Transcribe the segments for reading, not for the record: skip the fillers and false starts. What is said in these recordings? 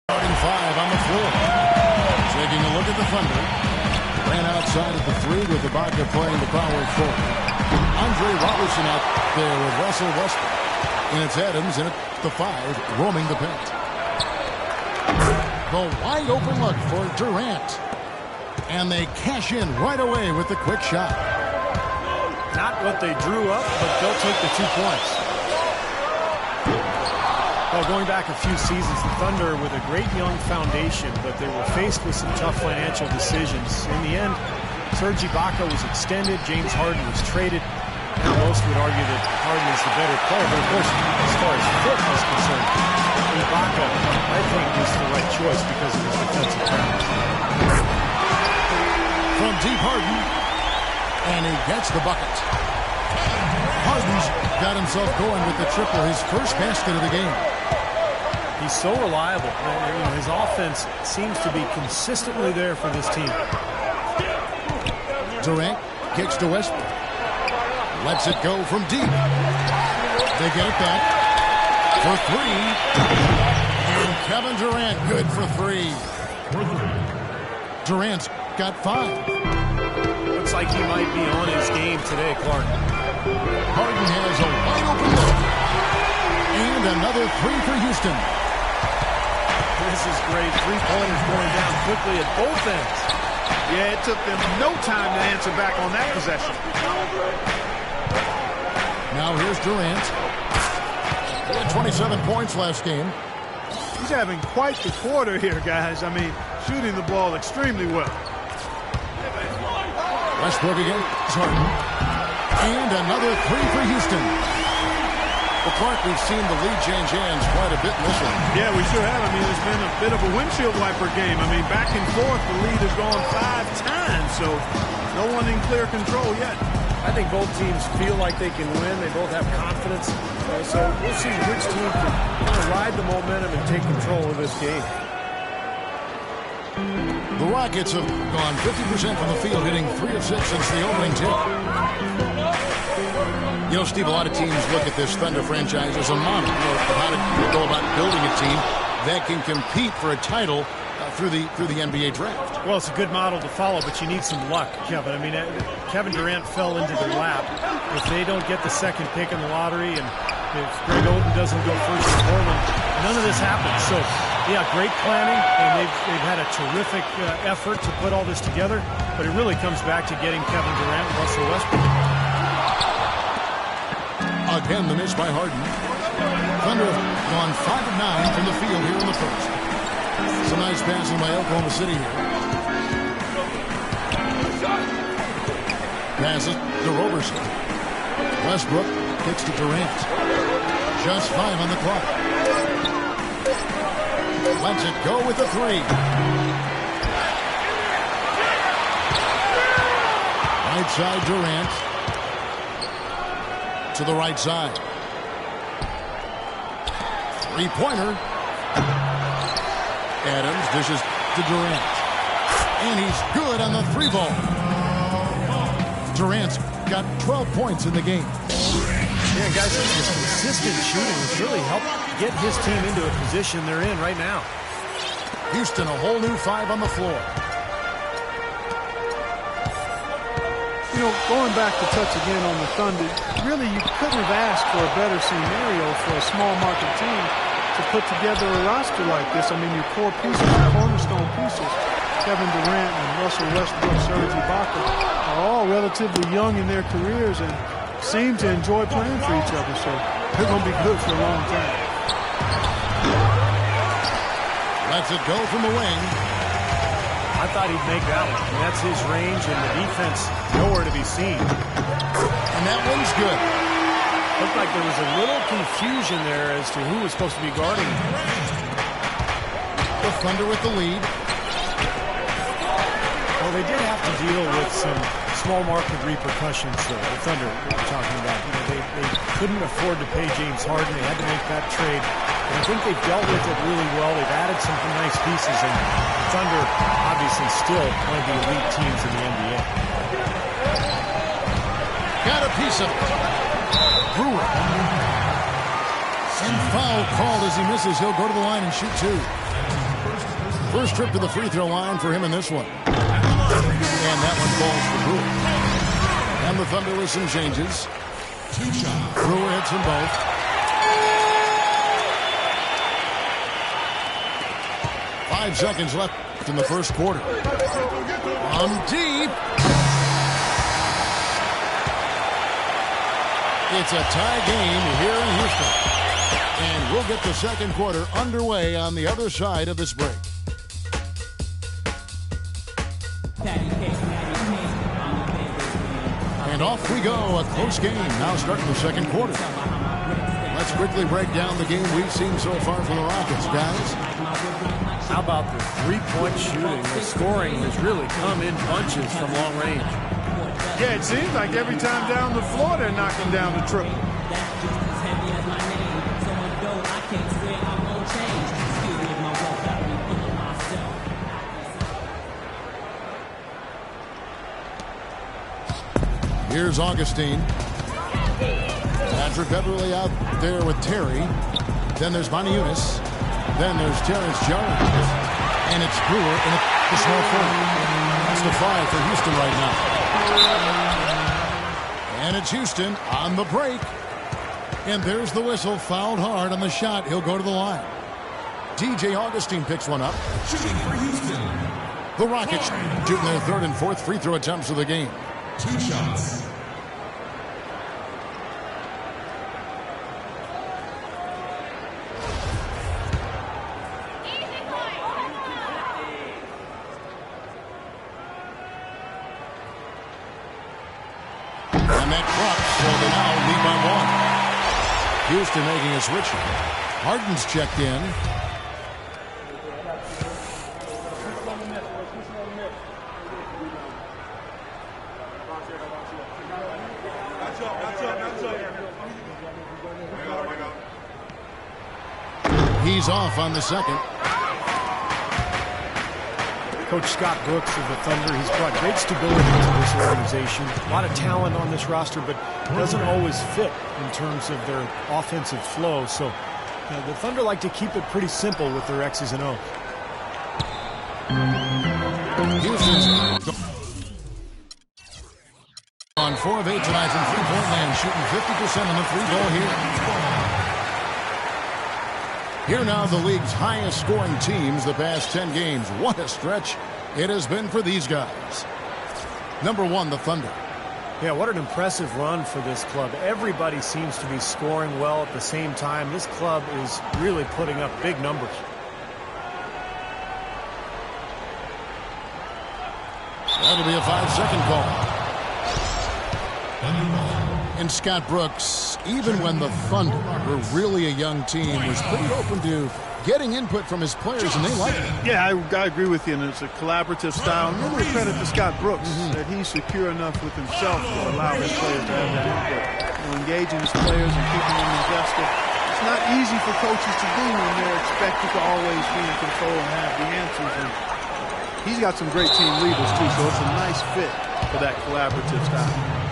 Starting five on the floor. Taking a look at the Thunder. Ran outside at the three with Ibaka playing the power forward. Andre Robertson out there with Russell Westbrook. And it's Adams in at the five, roaming the paint. The wide open look for Durant. And they cash in right away with the quick shot. Not what they drew up, but they'll take the 2 points. Well, going back a few seasons, the Thunder with a great young foundation, but they were faced with some tough financial decisions. In the end, Serge Ibaka was extended, James Harden was traded. Now most would argue that Harden is the better player, but of course, as far as fit is concerned, Ibaka, I think, is the right choice because of his defensive prowess. From deep, Harden, and he gets the bucket. Harden's got himself going with the triple, his first basket of the game. He's so reliable. His offense seems to be consistently there for this team. Durant kicks to Westbrook. Lets it go from deep. They get it back for three. And Kevin Durant good for three. Durant's got five. Looks like he might be on his game today, Clark. Harden has a wide open look. And another three for Houston. This is great. Three-pointers going down quickly at both ends. Yeah, it took them no time to answer back on that possession. Now here's Durant. He had 27 points last game. He's having quite the quarter here, guys. I mean, shooting the ball extremely well. Westbrook again. Harden. And another three for Houston. Well, Clark, we've seen the lead change hands quite a bit in this one. Yeah, we sure have. I mean, it's been a bit of a windshield wiper game. I mean, back and forth, the lead has gone 5 times, so no one in clear control yet. I think both teams feel like they can win. They both have confidence. So we'll see which team can ride the momentum and take control of this game. The Rockets have gone 50% from the field, hitting 3 of 6 since the opening tip. You know, Steve, a lot of teams look at this Thunder franchise as a model of how to go about building a team that can compete for a title through the NBA draft. Well, it's a good model to follow, but you need some luck, Kevin. I mean, Kevin Durant fell into their lap. If they don't get the second pick in the lottery and if Greg Oden doesn't go first in Portland, none of this happens. So, yeah, great planning, and they've had a terrific effort to put all this together, but it really comes back to getting Kevin Durant and Russell Westbrook. Again, the miss by Harden. Thunder have gone 5 of 9 from the field here in the first. Some nice passing by Oklahoma City here. Passes to Roberson. Westbrook kicks to Durant. Just 5 on the clock. Lets it go with the three. Right side Durant. To the right side. Three-pointer. Adams dishes to Durant. And he's good on the three ball. Durant's got 12 points in the game. Yeah, guys, this consistent shooting has really helped get his team into a position they're in right now. Houston, a whole new 5 on the floor. You know, going back to touch again on the Thunder, really you couldn't have asked for a better scenario for a small market team to put together a roster like this. I mean, your core pieces, your cornerstone pieces, Kevin Durant and Russell Westbrook, Serge Ibaka, are all relatively young in their careers and seem to enjoy playing for each other. So they're going to be good for a long time. Lets it go from the wing. I thought he'd make that one. I mean, that's his range, and the defense nowhere to be seen. And that one's good. Looked like there was a little confusion there as to who was supposed to be guarding him. The Thunder with the lead. Well, they did have to deal with some small market repercussions, the Thunder we're talking about. You know, they couldn't afford to pay James Harden. They had to make that trade. And I think they've dealt with it really well. They've added some nice pieces, and Thunder obviously still one of the elite teams in the NBA. Got a piece of it. Brewer. And foul called as he misses. He'll go to the line and shoot 2. First trip to the free throw line for him in this one. And that one falls for Brewer. And the Thunder with some changes. Brewer hits them both. Five seconds left in the first quarter. From deep. It's a tie game here in Houston. And we'll get the second quarter underway on the other side of this break. And off we go, a close game. Now starting the second quarter. Let's quickly break down the game we've seen so far from the Rockets, guys. How about the three-point shooting? The scoring has really come in bunches from long range. Yeah, it seems like every time down the floor they're knocking down the triple. Here's Augustine. Patrick Beverly out there with Terry. Then there's Maniunas. Then there's Terrence Jones. And it's Brewer in the small forward. That's the 5 for Houston right now. And it's Houston on the break. And there's the whistle. Fouled hard on the shot. He'll go to the line. DJ Augustine picks one up. Shooting for Houston. The Rockets shooting their third and fourth free throw attempts of the game. 2 shots. And that drops, so they now lead by 1. Houston making a switch. Harden's checked in. He's off on the second. Coach Scott Brooks of the Thunder, he's brought great stability to this organization. A lot of talent on this roster, but doesn't always fit in terms of their offensive flow. So the Thunder like to keep it pretty simple with their X's and O's. Houston's on 4 of 8 tonight from three-point land, shooting 50% on the free throw here. Here now the league's highest scoring teams the past 10 games. What a stretch it has been for these guys. Number 1, the Thunder. Yeah, what an impressive run for this club. Everybody seems to be scoring well at the same time. This club is really putting up big numbers. That'll be a 5-second call. And Scott Brooks, even when the Thunder were really a young team, was pretty open to getting input from his players, and they like it. Yeah, I agree with you, and it's a collaborative style. And really credit to Scott Brooks that he's secure enough with himself to allow his players to have that input. Engaging his players and keeping them invested. It's not easy for coaches to do when they're expected to always be in control and have the answers. And he's got some great team leaders, too, so it's a nice fit for that collaborative style.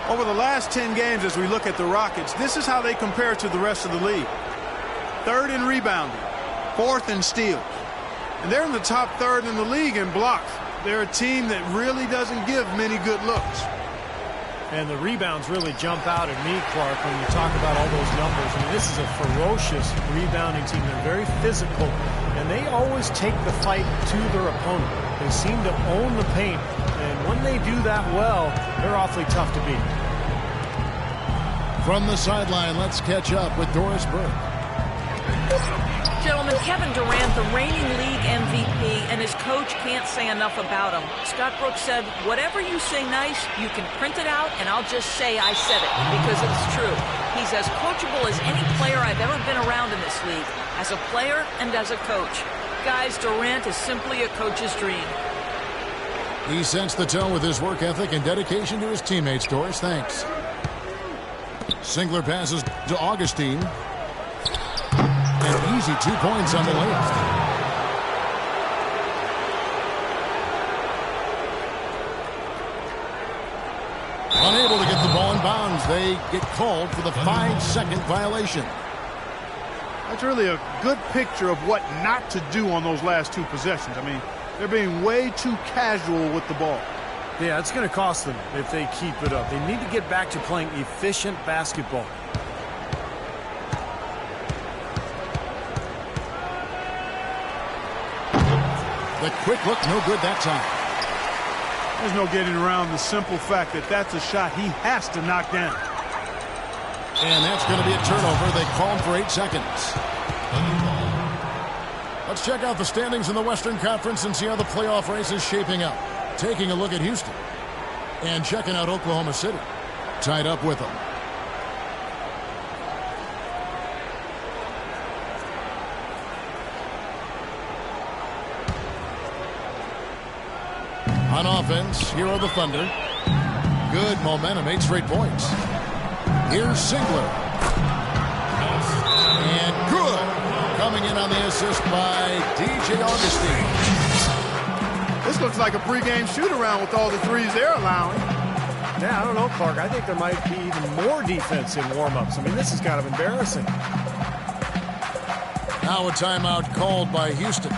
Over the last 10 games, as we look at the Rockets, this is how they compare to the rest of the league. 3rd in rebounding, 4th in steals. And they're in the top 3rd in the league in blocks. They're a team that really doesn't give many good looks. And the rebounds really jump out at me, Clark, when you talk about all those numbers. I mean, this is a ferocious rebounding team. They're very physical, and they always take the fight to their opponent. They seem to own the paint, and when they do that well, they're awfully tough to beat. From the sideline, let's catch up with Doris Burke. Gentlemen, Kevin Durant, the reigning league MVP, and his coach can't say enough about him. Scott Brooks said, whatever you say nice, you can print it out, and I'll just say I said it, because it's true. He's as coachable as any player I've ever been around in this league, as a player and as a coach. Guys, Durant is simply a coach's dream. He sets the tone with his work ethic and dedication to his teammates, Doris. Thanks. Singler passes to Augustine. And easy 2 points on the layup. Unable to get the ball in bounds. They get called for the 5-second violation. That's really a good picture of what not to do on those last two possessions. I mean, they're being way too casual with the ball. Yeah, it's going to cost them if they keep it up. They need to get back to playing efficient basketball. The quick look, no good that time. There's no getting around the simple fact that that's a shot he has to knock down. And that's going to be a turnover. They called for 8 seconds. Let's check out the standings in the Western Conference and see how the playoff race is shaping up. Taking a look at Houston and checking out Oklahoma City. Tied up with them. On offense, here are the Thunder. Good momentum, 8 straight points. Here's Singler. And good. Coming in on the assist by DJ Augustine. This looks like a pregame shoot-around with all the threes they're allowing. Yeah, I don't know, Clark. I think there might be even more defense in warm-ups. I mean, this is kind of embarrassing. Now a timeout called by Houston.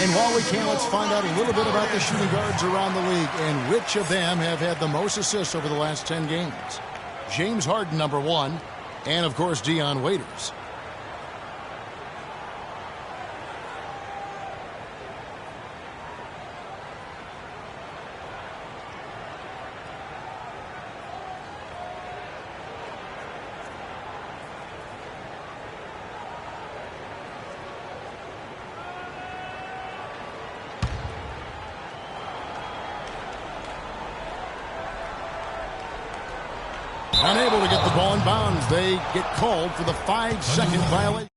And while we can, let's find out a little bit about the shooting guards around the league and which of them have had the most assists over the last 10 games. James Harden, number 1, and, of course, Dion Waiters. Unable to get the ball in bounds. They get called for the 5-second violation.